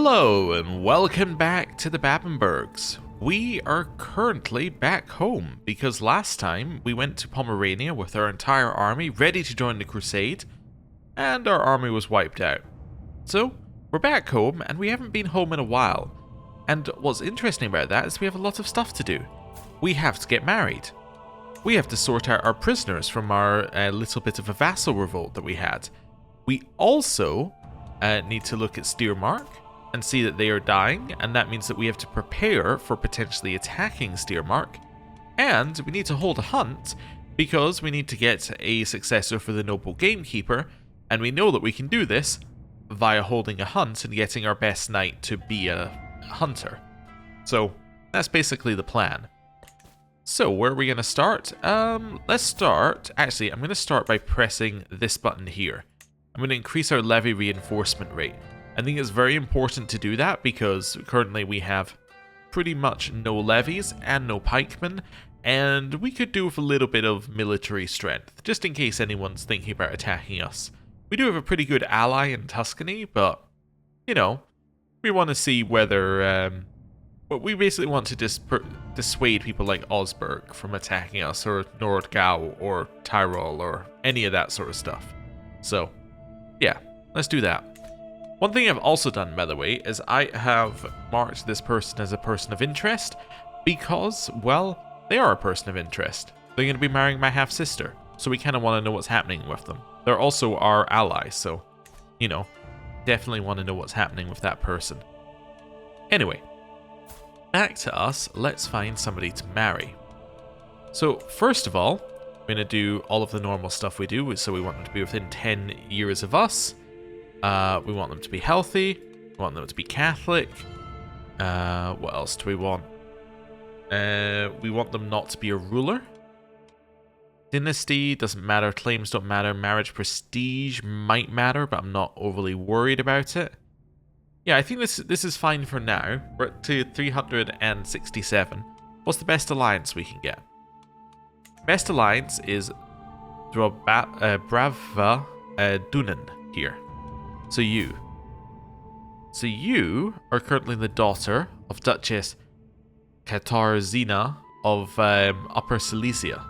Hello and welcome back to the Babenbergs. We are currently back home because last time we went to Pomerania with our entire army ready to join the Crusade and our army was wiped out. So we're back home and we haven't been home in a while. And what's interesting about that is we have a lot of stuff to do. We have to get married. We have to sort out our prisoners from our little bit of a vassal revolt that we had. We also need to look at Steiermark and see that they are dying, and that means that we have to prepare for potentially attacking Steiermark. And we need to hold a hunt because we need to get a successor for the noble gamekeeper, and we know that we can do this via holding a hunt and getting our best knight to be a hunter. So that's basically the plan. So where are we going to start? Let's start, actually I'm going to start by pressing this button here. I'm going to increase our levy reinforcement rate. I think it's very important to do that because currently we have pretty much no levies and no pikemen, and we could do with a little bit of military strength, just in case anyone's thinking about attacking us. We do have a pretty good ally in Tuscany, but, you know, we want to see whether, we basically want to dissuade people like Osberg from attacking us, or Nordgau, or Tyrol, or any of that sort of stuff. So, yeah, let's do that. One thing I've also done, by the way, is I have marked this person as a person of interest because, well, they are a person of interest. They're going to be marrying my half-sister, so we kind of want to know what's happening with them. They're also our allies, so, you know, definitely want to know what's happening with that person. Anyway, back to us. Let's find somebody to marry. So, first of all, we're going to do all of the normal stuff we do, so we want them to be within 10 years of us. We want them to be healthy. We want them to be Catholic. What else do we want? We want them not to be a ruler. Dynasty doesn't matter. Claims don't matter. Marriage prestige might matter, but I'm not overly worried about it. Yeah, I think this is fine for now. We're up to 367. What's the best alliance we can get? Best alliance is Brava Dunen here. So you are currently the daughter of Duchess Katarzyna of Upper Silesia.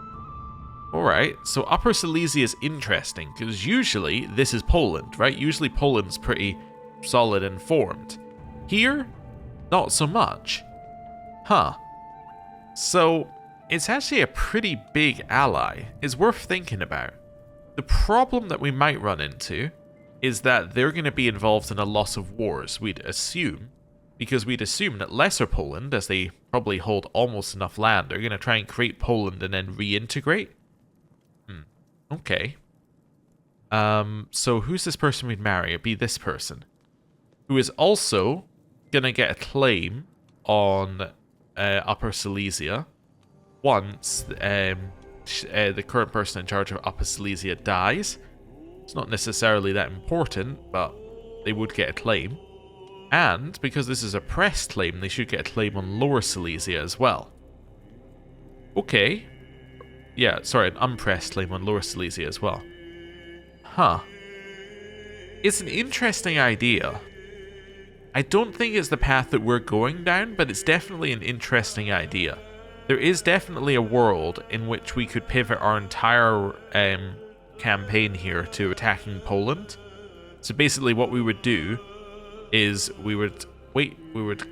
Alright, so Upper Silesia is interesting, because usually this is Poland, right? Usually Poland's pretty solid and formed. Here, not so much. Huh. So, it's actually a pretty big ally. It's worth thinking about. The problem that we might run into is that they're going to be involved in a lot of wars, we'd assume, because we'd assume that Lesser Poland, as they probably hold almost enough land, are going to try and create Poland and then reintegrate. Okay. So who's this person we'd marry? It'd be this person, who is also going to get a claim on Upper Silesia once the current person in charge of Upper Silesia dies. It's not necessarily that important, but they would get a claim. And because this is a pressed claim, they should get a claim on Lower Silesia as well. Okay. Yeah, sorry, an unpressed claim on Lower Silesia as well. Huh. It's an interesting idea. I don't think it's the path that we're going down, but it's definitely an interesting idea. There is definitely a world in which we could pivot our entire campaign here to attacking Poland. So basically what we would do is we would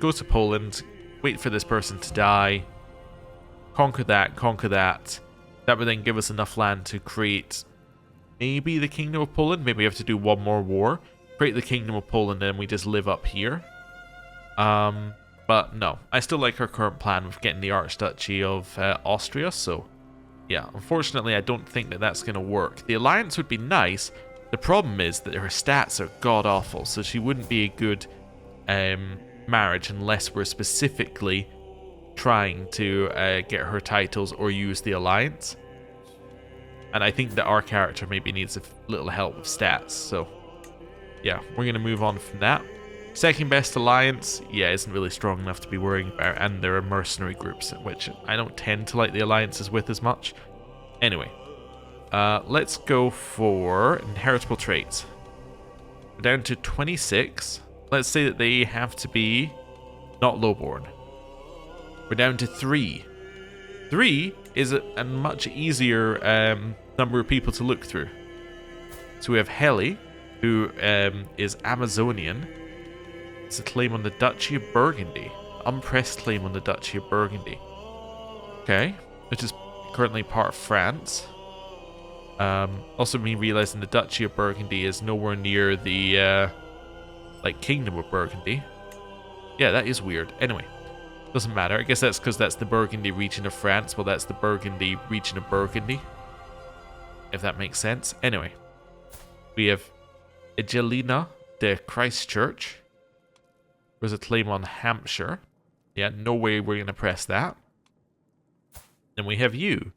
go to Poland, wait for this person to die, conquer that. That would then give us enough land to create maybe the Kingdom of Poland. Maybe we have to do one more war, create the Kingdom of Poland, and we just live up here. But no, I still like our current plan with getting the Archduchy of Austria, so yeah, unfortunately I don't think that that's going to work. The alliance would be nice. The problem is that her stats are god-awful, so she wouldn't be a good marriage unless we're specifically trying to get her titles or use the alliance. And I think that our character maybe needs a little help with stats, so yeah, we're going to move on from that. Second best alliance, yeah, isn't really strong enough to be worrying about, and there are mercenary groups, which I don't tend to like the alliances with as much. Anyway, let's go for inheritable traits. We're down to 26. let's say that they have to be not lowborn. We're down to 3. 3 is a much easier number of people to look through. So we have Heli, who is Amazonian. It's a claim on the Duchy of Burgundy. Unpressed claim on the Duchy of Burgundy. Okay, which is currently part of France. Also me realizing the Duchy of Burgundy is nowhere near the like Kingdom of Burgundy. Yeah, that is weird. Anyway, doesn't matter. I guess that's because that's the Burgundy region of France. Well, that's the Burgundy region of Burgundy, if that makes sense. Anyway, we have Egelina de Christchurch. There's a claim on Hampshire. Yeah, no way we're going to press that. Then we have you,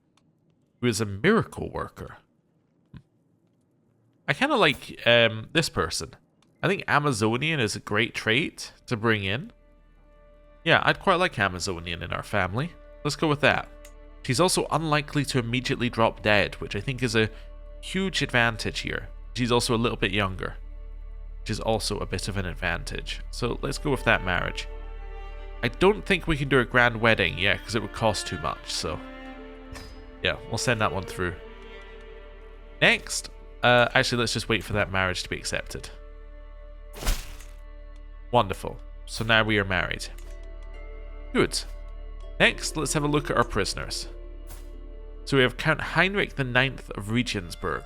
who is a miracle worker. I kind of like this person. I think Amazonian is a great trait to bring in. Yeah, I'd quite like Amazonian in our family. Let's go with that. She's also unlikely to immediately drop dead, which I think is a huge advantage here. She's also a little bit younger, which is also a bit of an advantage. So let's go with that marriage. I don't think we can do a grand wedding yet, because it would cost too much, so yeah, we'll send that one through. Next, actually, let's just wait for that marriage to be accepted. Wonderful. So now we are married. Good. Next, let's have a look at our prisoners. So we have Count Heinrich IX of Regensburg.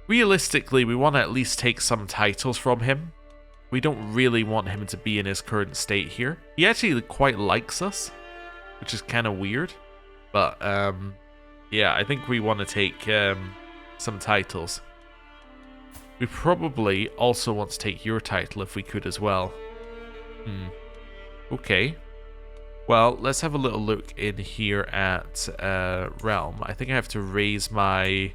Realistically, we want to at least take some titles from him. We don't really want him to be in his current state here. He actually quite likes us, which is kind of weird. But, yeah, I think we want to take some titles. We probably also want to take your title if we could as well. Okay. Well, let's have a little look in here at Realm. I think I have to raise my...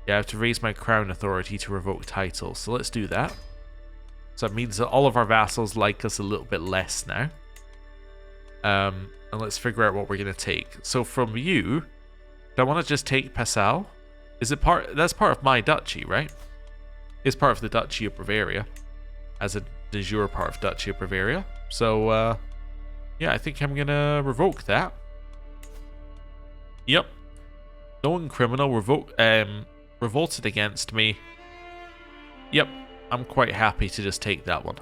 Yeah, I have to raise my crown authority to revoke titles. So let's do that. So that means that all of our vassals like us a little bit less now. And let's figure out what we're going to take. So from you, do I want to just take Passau? Is it part... That's part of my duchy, right? It's part of the Duchy of Bavaria. As a de jure part of Duchy of Bavaria. So, yeah, I think I'm going to revoke that. Yep. Known criminal revolted against me. Yep. I'm quite happy to just take that one.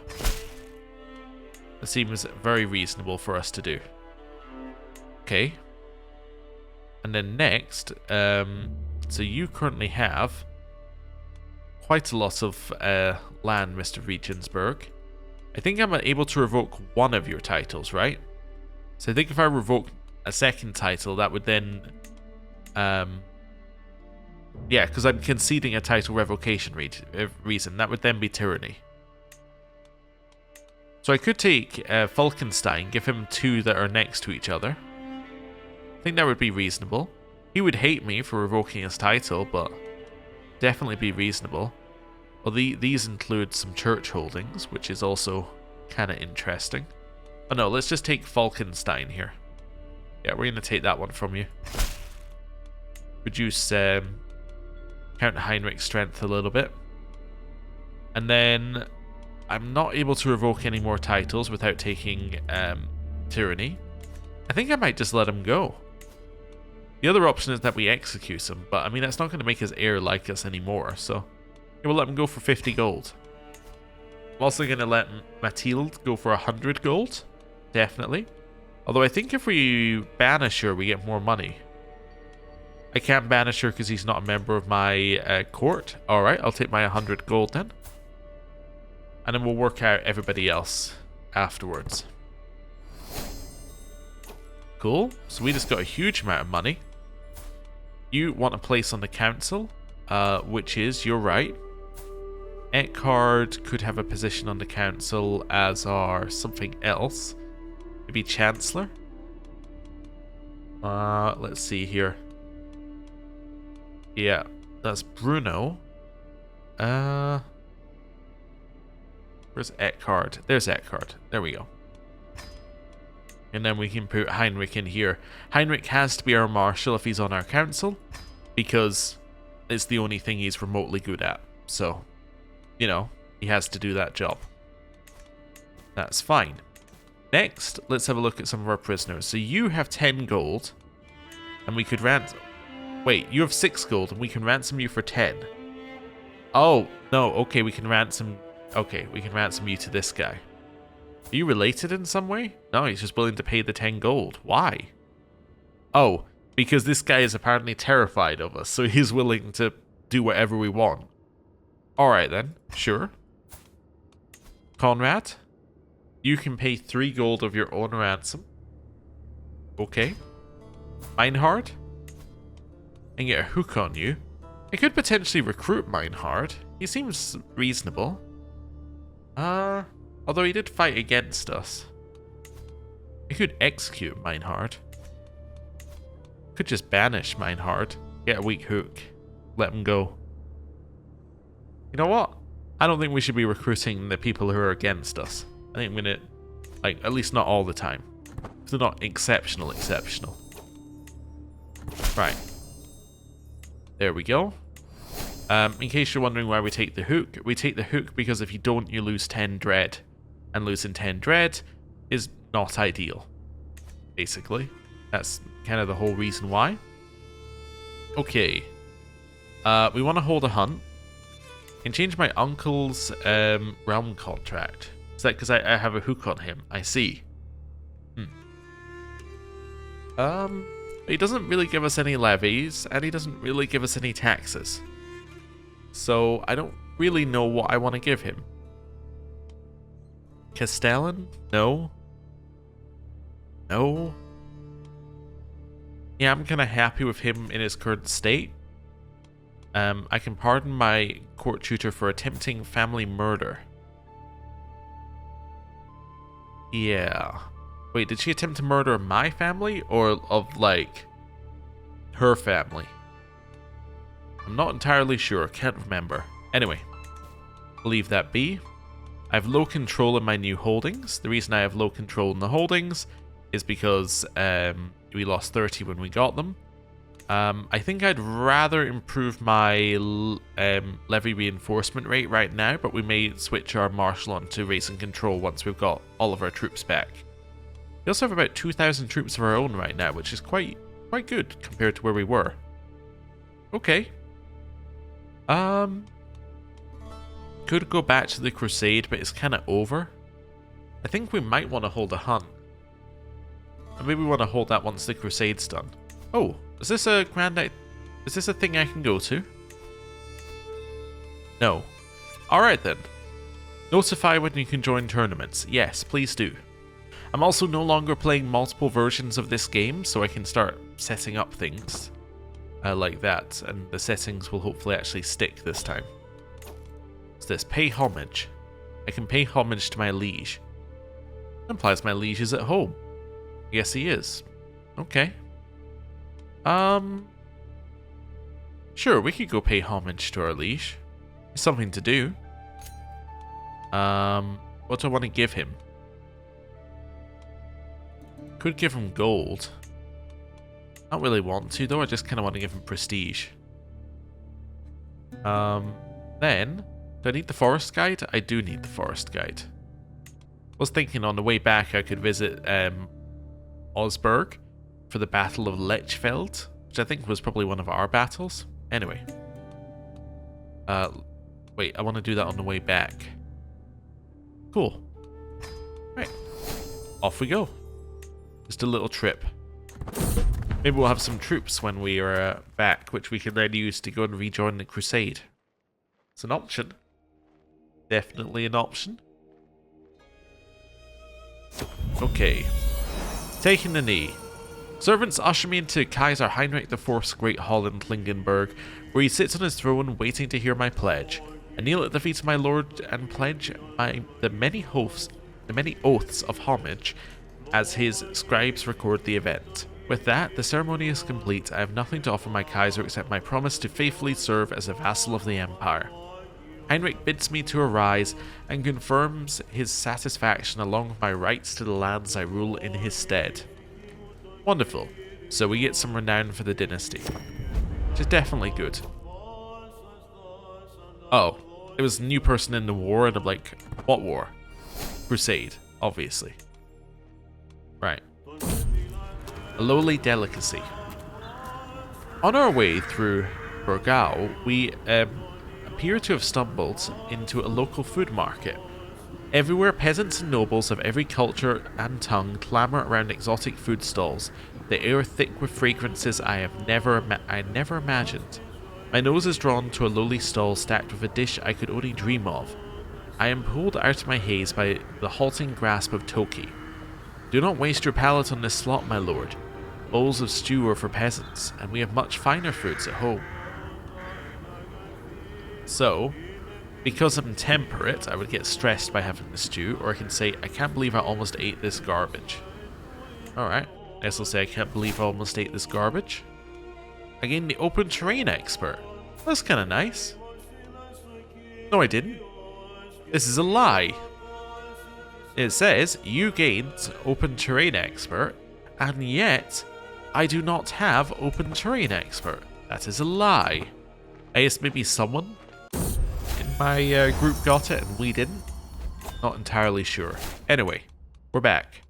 It seems very reasonable for us to do. Okay. And then next, so you currently have quite a lot of land, Mr. Regensburg. I think I'm able to revoke one of your titles, right? So I think if I revoke a second title, that would then... yeah, because I'm conceding a title revocation reason. That would then be tyranny. So I could take Falkenstein, give him 2 that are next to each other. I think that would be reasonable. He would hate me for revoking his title, but definitely be reasonable. Well, these include some church holdings, which is also kind of interesting. Oh no, let's just take Falkenstein here. Yeah, we're going to take that one from you. Reduce Count Heinrich's strength a little bit. And then I'm not able to revoke any more titles without taking tyranny. I think I might just let him go. The other option is that we execute him, but I mean, that's not going to make his heir like us anymore, so... Yeah, we'll let him go for 50 gold. I'm also going to let Mathilde go for 100 gold. Definitely. Although I think if we banish her, we get more money. I can't banish her because he's not a member of my court. Alright, I'll take my 100 gold then. And then we'll work out everybody else afterwards. Cool. So we just got a huge amount of money. You want a place on the council, which is, you're right. Eckhard could have a position on the council, as are something else. Maybe Chancellor? Let's see here. Yeah, that's Bruno. Where's Eckhard? There's Eckhard. There we go. And then we can put Heinrich in here. Heinrich has to be our marshal if he's on our council, because it's the only thing he's remotely good at. So, you know, he has to do that job. That's fine. Next, let's have a look at some of our prisoners. So you have 10 gold, and we could ransom... Wait, you have 6 gold, and we can ransom you for 10. Oh, no, okay, we can ransom... Okay, we can ransom you to this guy. Are you related in some way? No, he's just willing to pay the 10 gold. Why? Oh, because this guy is apparently terrified of us, so he's willing to do whatever we want. Alright then, sure. Conrad, you can pay 3 gold of your own ransom. Okay. Meinhard, and get a hook on you. I could potentially recruit Meinhard. He seems reasonable. Although he did fight against us. I could execute Meinhard. Could just banish Meinhard. Get a weak hook. Let him go. You know what? I don't think we should be recruiting the people who are against us. I think we're gonna... Like, at least not all the time. They're not exceptional. Right. There we go. In case you're wondering why we take the hook, we take the hook because if you don't, you lose 10 dread. And losing 10 dread is not ideal. Basically. That's kind of the whole reason why. Okay. We want to hold a hunt. And change my uncle's realm contract. Is that because I have a hook on him? I see. He doesn't really give us any levies, and he doesn't really give us any taxes. So I don't really know what I want to give him. Castellan? No. No. Yeah, I'm kind of happy with him in his current state. I can pardon my court tutor for attempting family murder. Yeah. Wait, did she attempt to murder my family or of, like, her family? I'm not entirely sure. Can't remember. Anyway, leave that be. I have low control in my new holdings. The reason I have low control in the holdings is because we lost 30 when we got them. I think I'd rather improve my levy reinforcement rate right now, but we may switch our marshal on to raising control once we've got all of our troops back. We also have about 2,000 troops of our own right now, which is quite good compared to where we were. Okay. Could go back to the Crusade, but it's kind of over. I think we might want to hold a hunt. Or maybe we want to hold that once the Crusade's done. Oh, is this a is this a thing I can go to? No. Alright then. Notify when you can join tournaments. Yes, please do. I'm also no longer playing multiple versions of this game, so I can start setting up things like that, and the settings will hopefully actually stick this time. What's this? Pay homage. I can pay homage to my liege. That implies my liege is at home. Yes, he is. Okay. Sure, we could go pay homage to our liege. It's something to do. What do I want to give him? Could give him gold. I don't really want to though, I just kind of want to give him prestige. Then, do I need the forest guide? I do need the forest guide. I was thinking on the way back I could visit Osberg for the Battle of Lechfeld, which I think was probably one of our battles. Anyway. Wait, I want to do that on the way back. Cool. Right. Off we go. Just a little trip. Maybe we'll have some troops when we are back, which we can then use to go and rejoin the Crusade. It's an option. Definitely an option. Okay. Taking the knee. Servants usher me into Kaiser Heinrich IV's Great Hall in Klingenberg, where he sits on his throne waiting to hear my pledge. I kneel at the feet of my lord and pledge the many oaths of homage as his scribes record the event. With that, the ceremony is complete. I have nothing to offer my Kaiser except my promise to faithfully serve as a vassal of the Empire. Heinrich bids me to arise and confirms his satisfaction along with my rights to the lands I rule in his stead. Wonderful. So we get some renown for the dynasty, which is definitely good. Oh, It was a new person in the war, and I'm like, what war? Crusade, obviously. Right. A lowly delicacy. On our way through Burgau, we appear to have stumbled into a local food market. Everywhere, peasants and nobles of every culture and tongue clamour around exotic food stalls, the air thick with fragrances I never imagined. My nose is drawn to a lowly stall stacked with a dish I could only dream of. I am pulled out of my haze by the halting grasp of Toki. Do not waste your palate on this slot, my lord. Bowls of stew are for peasants, and we have much finer foods at home. So, because I'm temperate, I would get stressed by having the stew, or I can say, I can't believe I almost ate this garbage. Alright, I guess I'll say I can't believe I almost ate this garbage. Again, the open terrain expert. That's kind of nice. No, I didn't. This is a lie. It says, you gained open terrain expert, and yet, I do not have open terrain expert. That is a lie. I guess maybe someone in my group got it and we didn't. Not entirely sure. Anyway, we're back.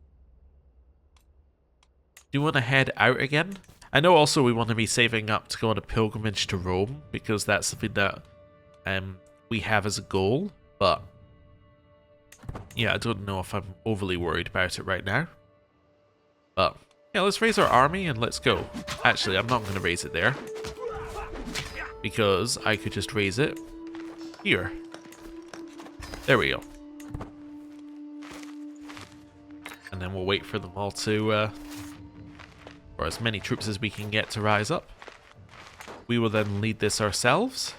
Do you want to head out again? I know also we want to be saving up to go on a pilgrimage to Rome, because that's something that we have as a goal, but yeah, I don't know if I'm overly worried about it right now. But yeah, let's raise our army and let's go. Actually, I'm not going to raise it there, because I could just raise it here. There we go. And then we'll wait for them all to, or as many troops as we can get to rise up. We will then lead this ourselves,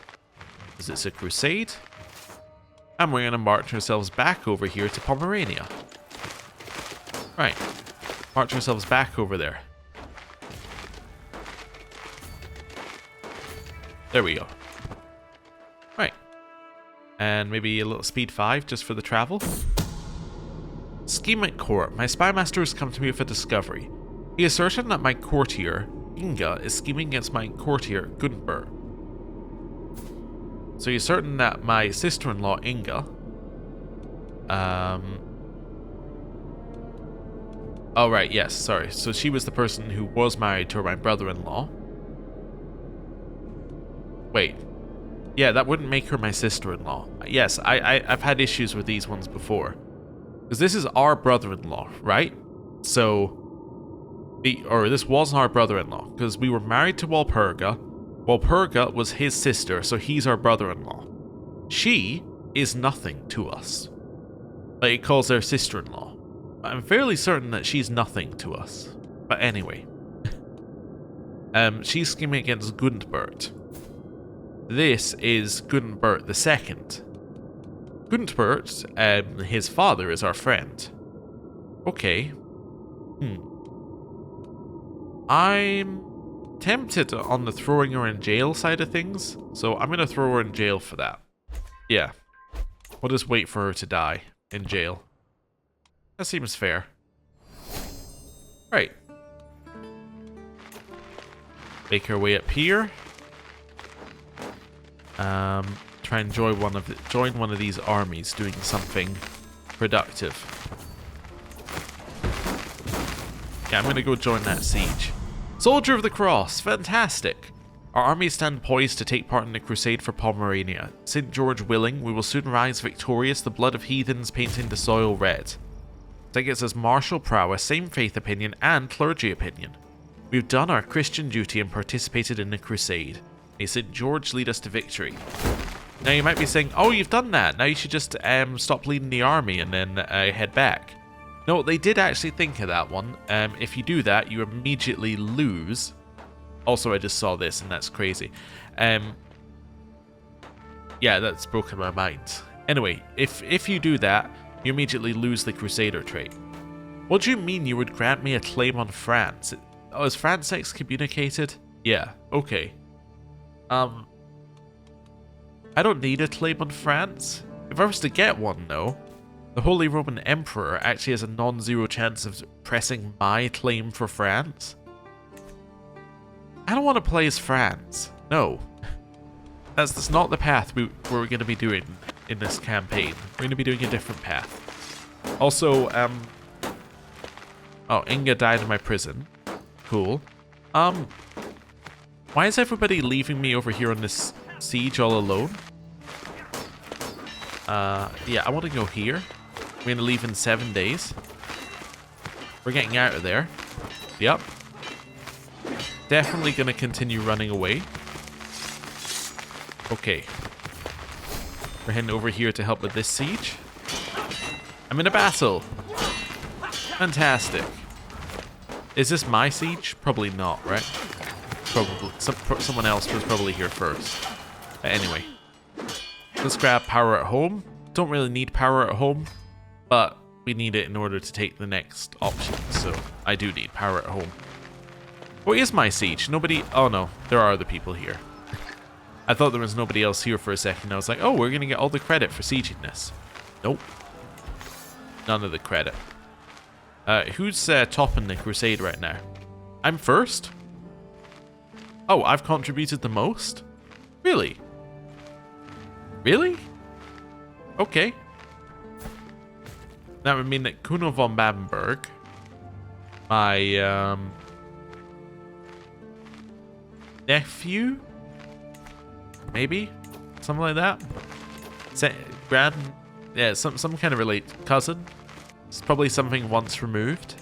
because it's a crusade. And we're going to march ourselves back over here to Pomerania. Right. March ourselves back over there. There we go. Right. And maybe a little speed 5 just for the travel. Scheme at court. My spy master has come to me with a discovery. He is certain that my courtier, Inga, is scheming against my courtier, Gunther. So you're certain that my sister-in-law, Inga, oh right, yes, sorry. So she was the person who was married to my brother-in-law. Wait. Yeah, that wouldn't make her my sister-in-law. Yes, I've had issues with these ones before. Because this is our brother-in-law, right? So, this was our brother-in-law, because we were married to Walpurga. Walpurga was his sister, so he's our brother-in-law. She is nothing to us. But he calls her sister-in-law. I'm fairly certain that she's nothing to us. But anyway. She's scheming against Guntbert. This is Guntbert II. Guntbert, his father, is our friend. Okay. I'm tempted on the throwing her in jail side of things, so I'm going to throw her in jail for that. Yeah. We'll just wait for her to die in jail. That seems fair. Right. Make our way up here. Try and join one of these armies doing something productive. Yeah, I'm gonna go join that siege. Soldier of the Cross, fantastic! Our armies stand poised to take part in the crusade for Pomerania. St. George willing, we will soon rise victorious, the blood of heathens painting the soil red. That gets us martial prowess, same faith opinion, and clergy opinion. We've done our Christian duty and participated in the crusade. May St. George lead us to victory. Now you might be saying, oh, you've done that, now you should just stop leading the army and then head back. No, they did actually think of that one. If you do that, you immediately lose. Also, I just saw this and that's crazy. Yeah, that's broken my mind. Anyway, if you do that, you immediately lose the Crusader trait. What do you mean you would grant me a claim on France? Oh, is France excommunicated? Yeah, okay. I don't need a claim on France. If I was to get one, though, the Holy Roman Emperor actually has a non-zero chance of pressing my claim for France. I don't want to play as France. No. That's not the path we're going to be doing in this campaign. We're going to be doing a different path. Also, oh, Inga died in my prison. Cool. Why is everybody leaving me over here on this siege all alone? Yeah, I want to go here. We're going to leave in 7 days. We're getting out of there. Yep. Definitely going to continue running away. Okay. We're heading over here to help with this siege. I'm in a battle. Fantastic. Is this my siege? Probably not, right? Probably. Someone else was probably here first. But anyway. Let's grab power at home. Don't really need power at home, but we need it in order to take the next option. So I do need power at home. What is my siege? Nobody... Oh no, there are other people here. I thought there was nobody else here for a second. I was like, oh, we're going to get all the credit for sieging this. Nope. None of the credit. Who's topping the Crusade right now? I'm first? Oh, I've contributed the most? Really? Really? Okay. That would mean that Kuno von Babenberg, my nephew, maybe something like that. Yeah, some kind of cousin. It's probably something once removed.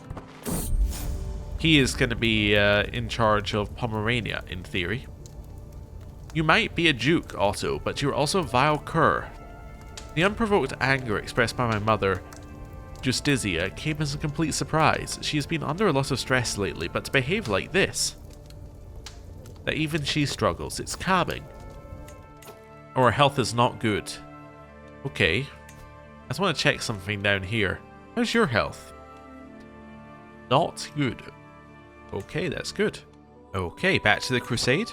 He is going to be in charge of Pomerania, in theory. You might be a duke, Otto, but you're also a vile cur. The unprovoked anger expressed by my mother, Justizia, came as a complete surprise. She has been under a lot of stress lately, but to behave like this, that even she struggles, it's calming. Or her health is not good. Okay. I just want to check something down here. How's your health? Not good. Okay, that's good. Okay, back to the Crusade.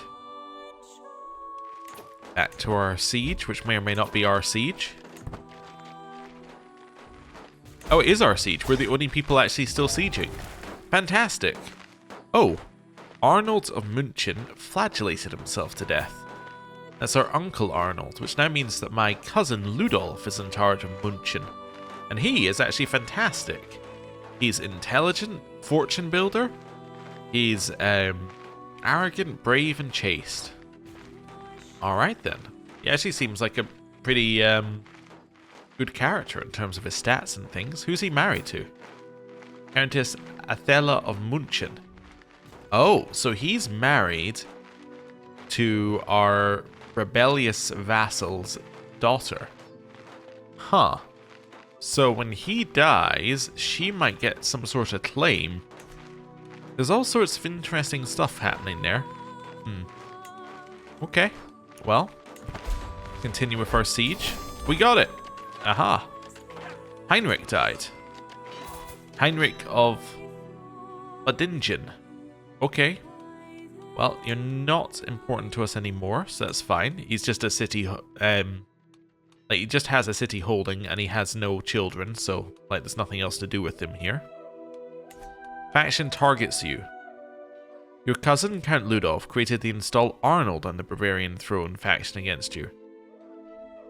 Back to our siege, which may or may not be our siege. Oh, it is our siege. We're the only people actually still sieging. Fantastic. Oh, Arnold of München flagellated himself to death. That's our uncle Arnold, which now means that my cousin Ludolf is in charge of München. And he is actually fantastic. He's intelligent, fortune builder. He's arrogant, brave, and chaste. Alright then. He actually seems like a pretty good character in terms of his stats and things. Who's he married to? Countess Athela of München. Oh, so he's married to our rebellious vassal's daughter. Huh. So when he dies, she might get some sort of claim. There's all sorts of interesting stuff happening there. Okay. Well, continue with our siege. We got it. Aha. Heinrich died. Heinrich of Badingen. Okay. Well, you're not important to us anymore, so that's fine. He's just a city, like, he just has a city holding, and he has no children, so, like, there's nothing else to do with him here. Faction targets you. Your cousin, Count Ludolf, created the install Arnold on the Bavarian throne faction against you.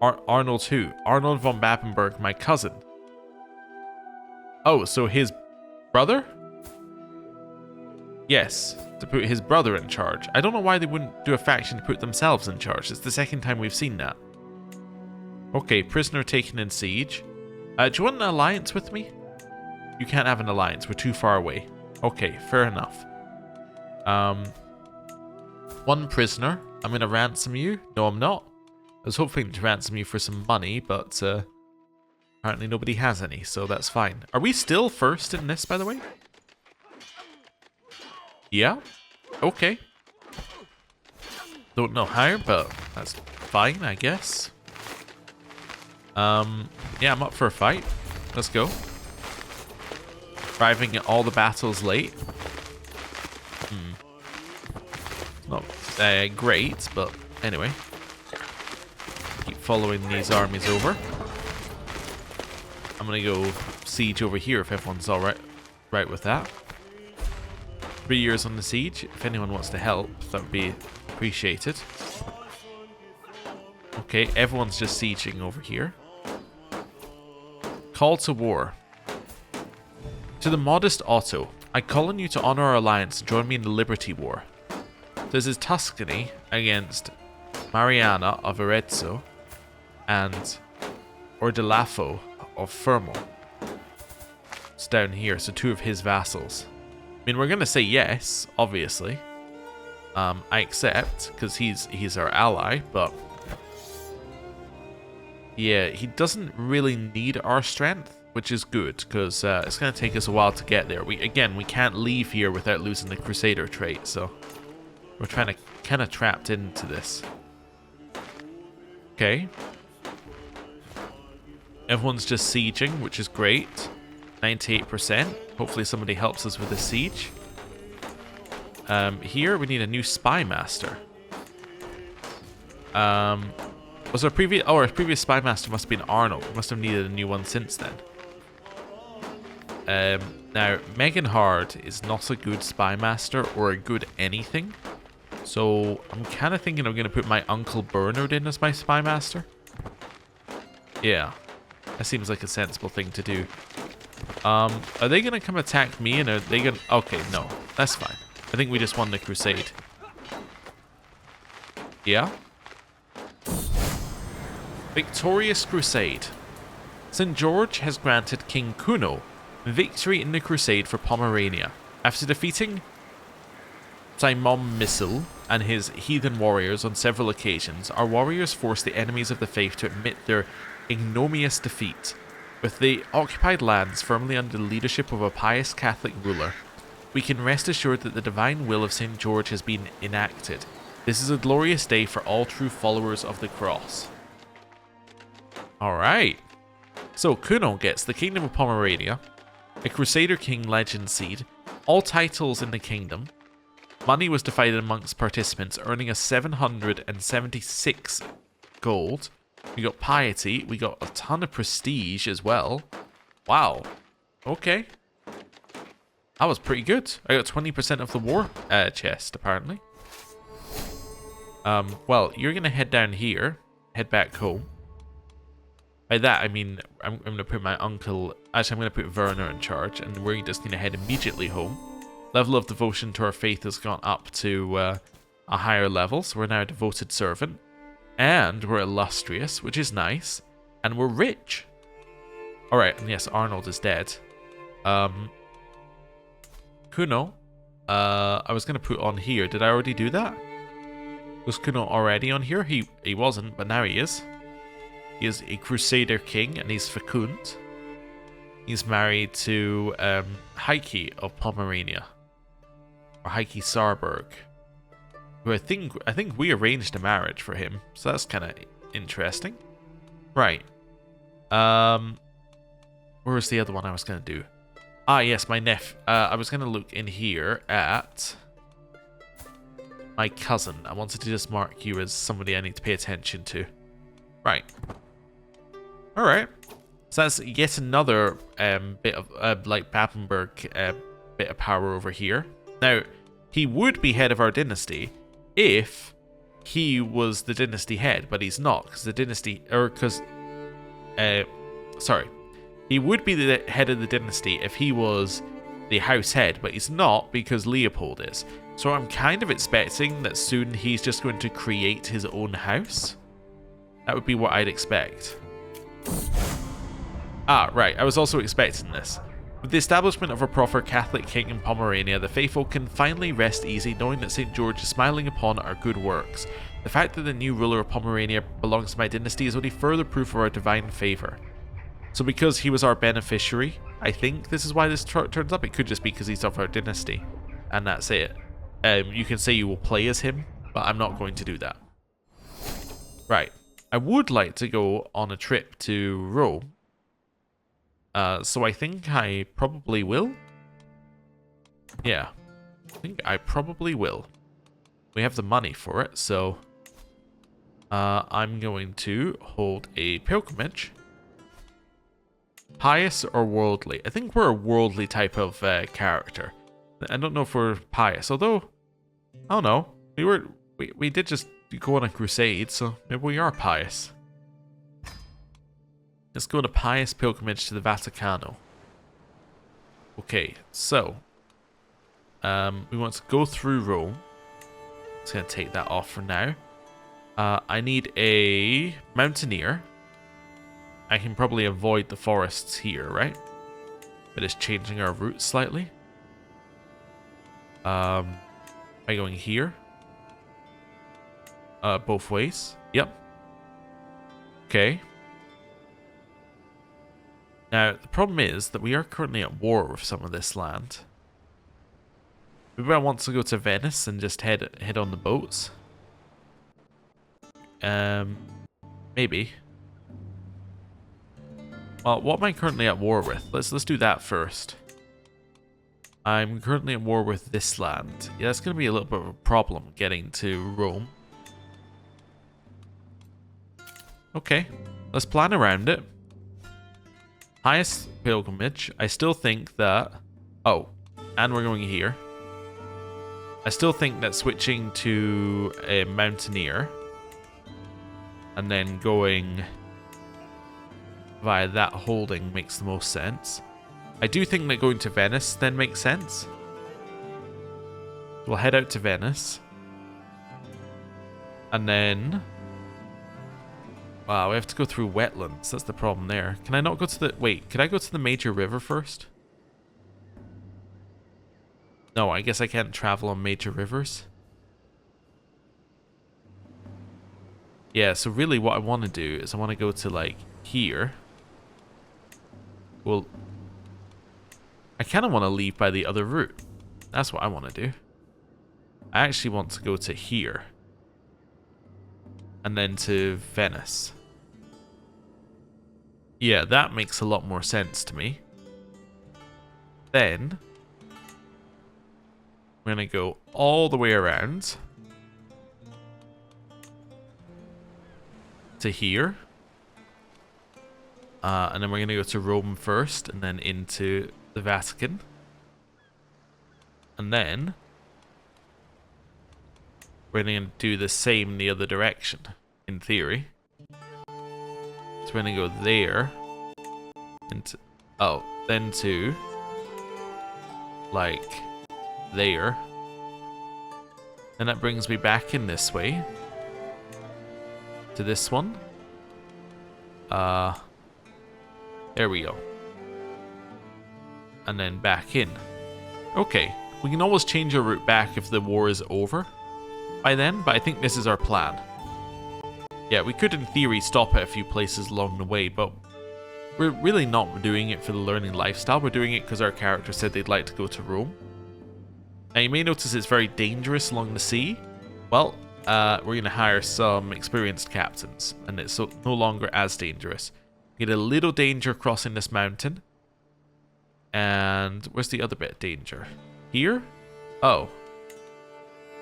Arnold who? Arnold von Babenberg, my cousin. Oh, so his brother? Yes, to put his brother in charge. I don't know why they wouldn't do a faction to put themselves in charge. It's the second time we've seen that. Okay, prisoner taken in siege. Do you want an alliance with me? You can't have an alliance. We're too far away. Okay, fair enough. One prisoner. I'm going to ransom you. No, I'm not. I was hoping to ransom you for some money, but apparently nobody has any, so that's fine. Are we still first in this, by the way? Yeah? Okay. Don't know how, but that's fine, I guess. Yeah, I'm up for a fight. Let's go. Driving at all the battles late. Not great, but anyway. Keep following these armies over. I'm gonna go siege over here if everyone's right with that. 3 years on the siege. If anyone wants to help, that would be appreciated. Okay, everyone's just sieging over here. Call to war. To the modest Otto, I call on you to honor our alliance and join me in the Liberty War. This is Tuscany against Mariana of Arezzo and Ordelafo of Fermo. It's down here, so 2 of his vassals. I mean, we're going to say yes, obviously. I accept, because he's our ally, but... yeah, he doesn't really need our strength, which is good, because it's going to take us a while to get there. We can't leave here without losing the Crusader trait, so... we're kind of trapped into this. Okay. Everyone's just sieging, which is great. 98%. Hopefully somebody helps us with the siege. Here we need a new spy master. Was our previous... oh, our previous spy master must have been Arnold. We must have needed a new one since then. Now, Meganhard is not a good spy master or a good anything. So I'm kind of thinking I'm going to put my Uncle Bernard in as my spy master. Yeah, that seems like a sensible thing to do. Are they going to come attack me and are they going to... okay, no, that's fine. I think we just won the Crusade. Yeah? Victorious Crusade. St. George has granted King Kuno victory in the Crusade for Pomerania. After defeating Simon Missile and his heathen warriors on several occasions, our warriors forced the enemies of the faith to admit their ignominious defeat. With the occupied lands firmly under the leadership of a pious Catholic ruler, we can rest assured that the divine will of St. George has been enacted. This is a glorious day for all true followers of the cross. Alright. So Kuno gets the Kingdom of Pomerania, a Crusader King legend seed, all titles in the kingdom. Money was divided amongst participants, earning us 776 gold. We got piety, we got a ton of prestige as well. Wow. Okay. That was pretty good. I got 20% of the war chest, apparently. Well, you're going to head down here, head back home. By that, I mean, I'm going to put my uncle... actually, I'm going to put Werner in charge, and we're just going to head immediately home. Level of devotion to our faith has gone up to a higher level, so we're now a devoted servant. And we're illustrious, which is nice. And we're rich. Alright, and yes, Arnold is dead. Kuno, I was going to put on here. Did I already do that? Was Kuno already on here? He wasn't, but now he is. He is a Crusader king, and he's fecund. He's married to Heike of Pomerania. Or Heike Saarburg. Who I think we arranged a marriage for him. So that's kind of interesting. Right. Where's the other one I was going to do? Ah, yes, my nephew. I was going to look in here at my cousin. I wanted to just mark you as somebody I need to pay attention to. Right. Alright. So that's yet another bit of, like, Babenberg bit of power over here. Now, he would be head of our dynasty if he was the dynasty head, but he's not, because the dynasty... sorry. He would be the head of the dynasty if he was the house head, but he's not because Leopold is. So I'm kind of expecting that soon he's just going to create his own house. That would be what I'd expect. Ah, right. I was also expecting this. With the establishment of a proper Catholic king in Pomerania, the faithful can finally rest easy knowing that St. George is smiling upon our good works. The fact that the new ruler of Pomerania belongs to my dynasty is only further proof of our divine favour. So because he was our beneficiary, I think this is why this turns up. It could just be because he's of our dynasty. And that's it. You can say you will play as him, but I'm not going to do that. Right. I would like to go on a trip to Rome. So I think I probably will. Yeah. I think I probably will. We have the money for it, so... I'm going to hold a pilgrimage. Pious or worldly? I think we're a worldly type of character. I don't know if we're pious, although... I don't know. We did just You go on a crusade, so maybe we are pious. Let's go on a pious pilgrimage to the Vaticano. Okay, so we want to go through Rome. Just gonna take that off for now. I need a mountaineer. I can probably avoid the forests here, right? But it's changing our route slightly. Am I going here? Both ways. Yep. Okay. Now, the problem is that we are currently at war with some of this land. Maybe I want to go to Venice and just head on the boats. Maybe. Well, what am I currently at war with? Let's do that first. I'm currently at war with this land. Yeah, it's going to be a little bit of a problem getting to Rome. Okay, let's plan around it. Highest pilgrimage. I still think that... Oh, and we're going here. I still think that switching to a mountaineer and then going via that holding makes the most sense. I do think that going to Venice then makes sense. We'll head out to Venice. And then... Wow, we have to go through wetlands. That's the problem there. Can I not go to the... Wait, can I go to the major river first? No, I guess I can't travel on major rivers. Yeah, so really what I want to do is I want to go to, like, here. Well, I kind of want to leave by the other route. That's what I want to do. I actually want to go to here. And then to Venice. Yeah, that makes a lot more sense to me. Then we're going to go all the way around to here. And then we're going to go to Rome first and then into the Vatican. And then we're going to do the same the other direction, in theory. So we're going to go there. Into, oh, then to, like, there. And that brings me back in this way. To this one. There we go. And then back in. Okay. We can always change our route back if the war is over by then, but I think this is our plan. Yeah, we could in theory stop at a few places along the way, but we're really not doing it for the learning lifestyle. We're doing it because our character said they'd like to go to Rome. Now you may notice it's very dangerous along the sea. Well, we're going to hire some experienced captains, and it's no longer as dangerous. We get a little danger crossing this mountain. And where's the other bit of danger? Here? Oh.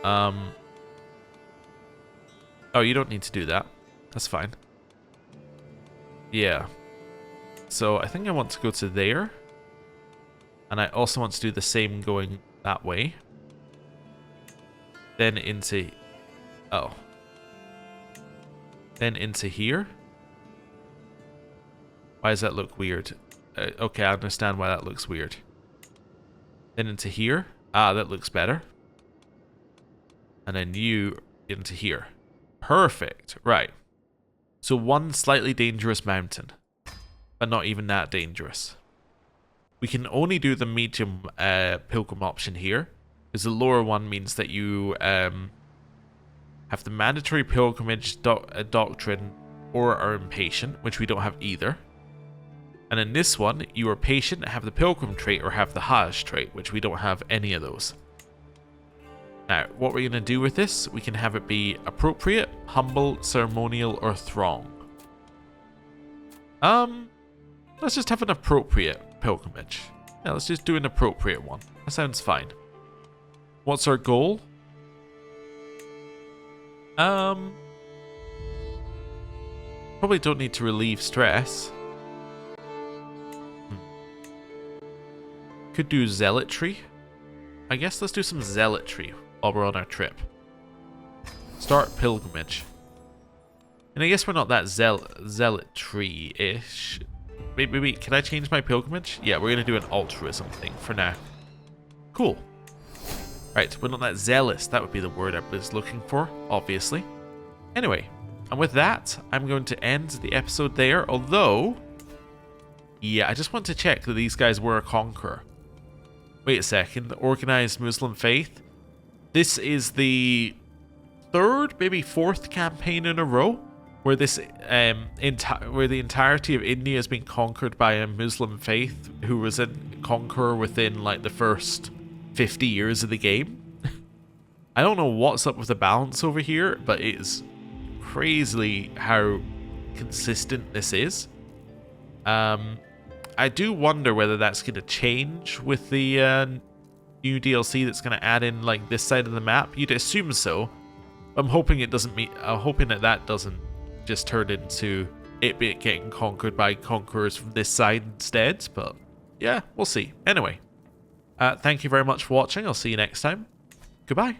Oh, you don't need to do that. That's fine. Yeah. So I think I want to go to there. And I also want to do the same going that way. Then into... Oh. Then into here. Why does that look weird? Okay, I understand why that looks weird. Then into here. Ah, that looks better. And then you into here. Perfect. Right. So one slightly dangerous mountain. But not even that dangerous. We can only do the medium pilgrim option here. Because the lower one means that you have the mandatory pilgrimage doctrine or are impatient, which we don't have either. And in this one, you are patient, have the pilgrim trait, or have the Hajj trait, which we don't have any of those. Now, what we're going to do with this, we can have it be appropriate, humble, ceremonial, or throng. Let's just have an appropriate pilgrimage. Yeah, let's just do an appropriate one. That sounds fine. What's our goal? Probably don't need to relieve stress. Could do zealotry. I guess let's do some zealotry while we're on our trip. Start pilgrimage. And I guess we're not that zealotry-ish. Wait, can I change my pilgrimage? Yeah, we're going to do an altruism thing for now. Cool. Right, we're not that zealous. That would be the word I was looking for, obviously. Anyway, and with that, I'm going to end the episode there, although... Yeah, I just want to check that these guys were a conqueror. Wait a second, the organized Muslim faith. This is the third, maybe fourth campaign in a row where this where the entirety of India has been conquered by a Muslim faith who was a conqueror within like the first 50 years of the game. I don't know what's up with the balance over here, but it is crazily how consistent this is. I do wonder whether that's going to change with the new DLC that's going to add in like this side of the map. You'd assume so. I'm hoping it doesn't mean. I'm hoping that doesn't just turn into it getting conquered by conquerors from this side instead. But yeah, we'll see. Anyway, thank you very much for watching. I'll see you next time. Goodbye.